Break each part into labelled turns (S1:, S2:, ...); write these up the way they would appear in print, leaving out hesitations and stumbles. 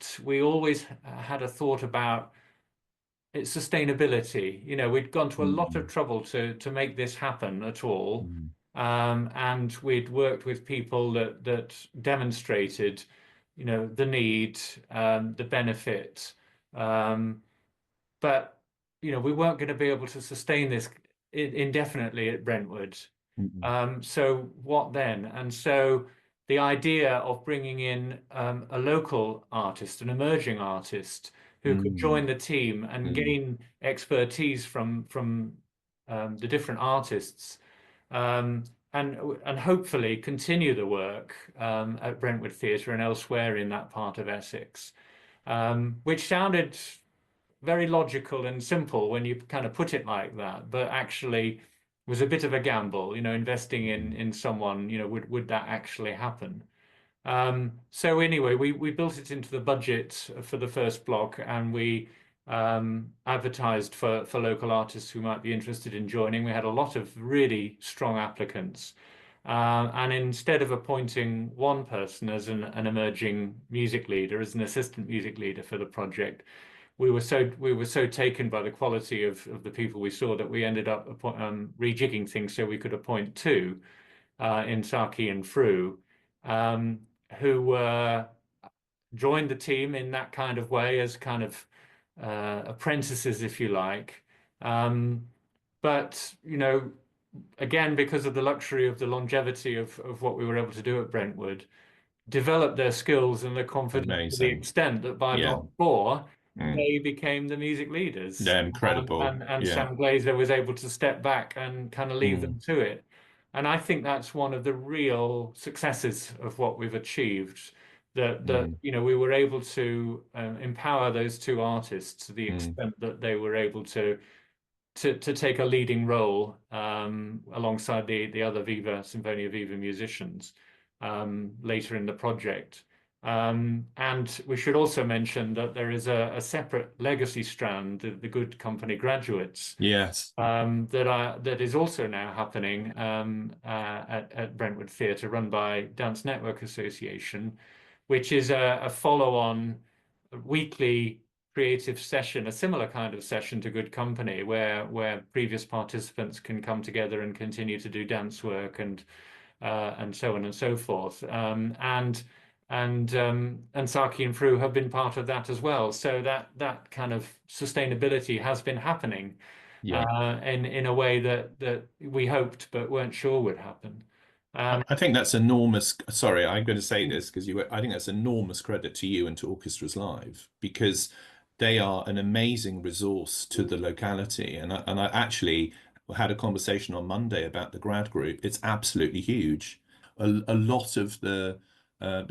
S1: that we always had a thought about its sustainability. You know, we'd gone to a lot of
S2: Mm,
S1: trouble to make this happen at all.
S2: mm,
S1: And we'd worked with people that demonstrated, you know, the need, the benefit. Um, but, you know, we weren't going to be able to sustain this indefinitely at Brentwood.
S2: mm,
S1: So what then? And so the idea of bringing in a local artist, an emerging artist who could
S2: mm,
S1: join the team and
S2: mm,
S1: gain expertise from the different artists, um, and hopefully continue the work at Brentwood Theatre and elsewhere in that part of Essex, which sounded very logical and simple when you kind of put it like that, but actually was a bit of a gamble, you know, investing
S2: mm.
S1: in someone, you know, would that actually happen? So anyway, we built it into the budget for the first block, and we advertised for local artists who might be interested in joining. We had a lot of really strong applicants. And instead of appointing one person as an emerging music leader, as an assistant music leader for the project, we were so taken by the quality of the people we saw that we ended up rejigging things so we could appoint two in Saki and Fru, um, who joined the team in that kind of way as kind of apprentices, if you like. Um, but you know, again, because of the luxury of the longevity of what we were able to do at Brentwood, developed their skills and their confidence to the
S2: Amazing.
S1: extent that by
S2: Yeah.
S1: block four,
S2: Mm.
S1: they became the music leaders.
S2: They're incredible.
S1: And
S2: Yeah.
S1: Sam Glazer was able to step back and kind of leave
S2: Mm,
S1: them to it. And I think that's one of the real successes of what we've achieved. That
S2: mm,
S1: you know we were able to empower those two artists to the
S2: mm.
S1: extent that they were able to take a leading role alongside the other Viva Sinfonia Viva musicians later in the project. And we should also mention that there is a separate legacy strand, the Good Company graduates,
S2: Yes.
S1: that is also now happening at Brentwood Theatre, run by Dance Network Association, which is a follow-on weekly creative session, a similar kind of session to Good Company, where previous participants can come together and continue to do dance work and so on and so forth. And Saki and Fru have been part of that as well. So that kind of sustainability has been happening
S2: Yeah.
S1: in a way that we hoped but weren't sure would happen. Um,
S2: I think that's enormous. Sorry, I'm going to say this because I think that's enormous credit to you and to Orchestras Live because they are an amazing resource to the locality. And I actually had a conversation on Monday about the grad group. It's absolutely huge. A lot of the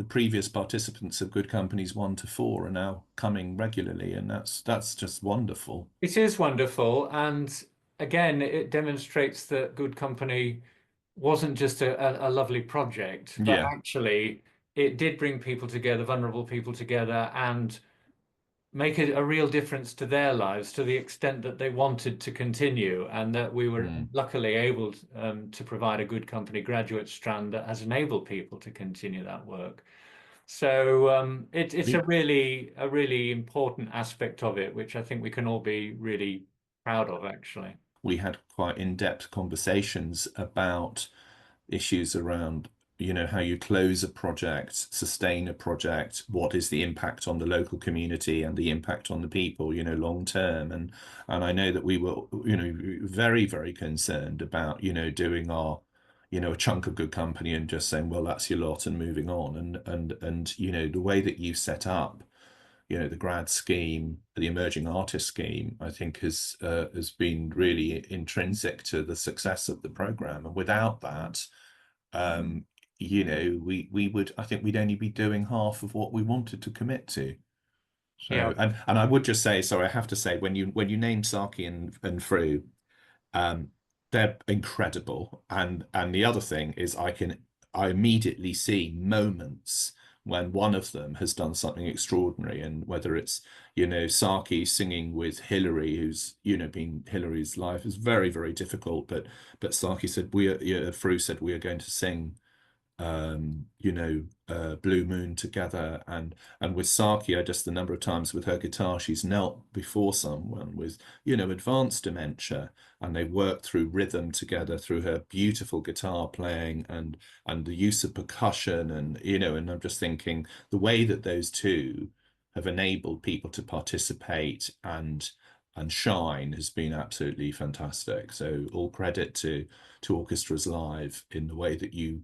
S2: previous participants of Good Companies 1 to 4 are now coming regularly, and that's just wonderful.
S1: it is wonderful, and again, it demonstrates that Good Company wasn't just a lovely project, but
S2: Yeah.
S1: actually it did bring people together, vulnerable people together, and make it a real difference to their lives to the extent that they wanted to continue, and that we were
S2: Mm.
S1: luckily able to provide a Good Company graduate strand that has enabled people to continue that work. So it's a really important aspect of it, which I think we can all be really proud of, actually.
S2: We had quite in-depth conversations about issues around, how you close a project, sustain a project, what is the impact on the local community and the impact on the people, long term. And I know that we were, very, very concerned about, doing our, a chunk of Good Company and just saying, well, that's your lot and moving on. And the way that you set up the grad scheme, the emerging artist scheme, I think has been really intrinsic to the success of the program. And without that, um, we would, I think we'd only be doing half of what we wanted to commit to.
S1: Yeah.
S2: So, and I would just say, sorry, I have to say, when you name Saki and Fru, um, they're incredible. And the other thing is I immediately see moments when one of them has done something extraordinary, and whether it's, Saki singing with Hilary, who's, been Hilary's life is very, very difficult, but Saki said Fru said we are going to sing Blue Moon together, and with Saki, just the number of times with her guitar, she's knelt before someone with, advanced dementia, and they worked through rhythm together through her beautiful guitar playing and the use of percussion, and I'm just thinking the way that those two have enabled people to participate and shine has been absolutely fantastic. So all credit to Orchestras Live in the way that you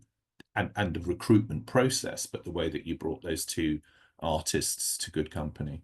S2: and the recruitment process, but the way that you brought those two artists to good company.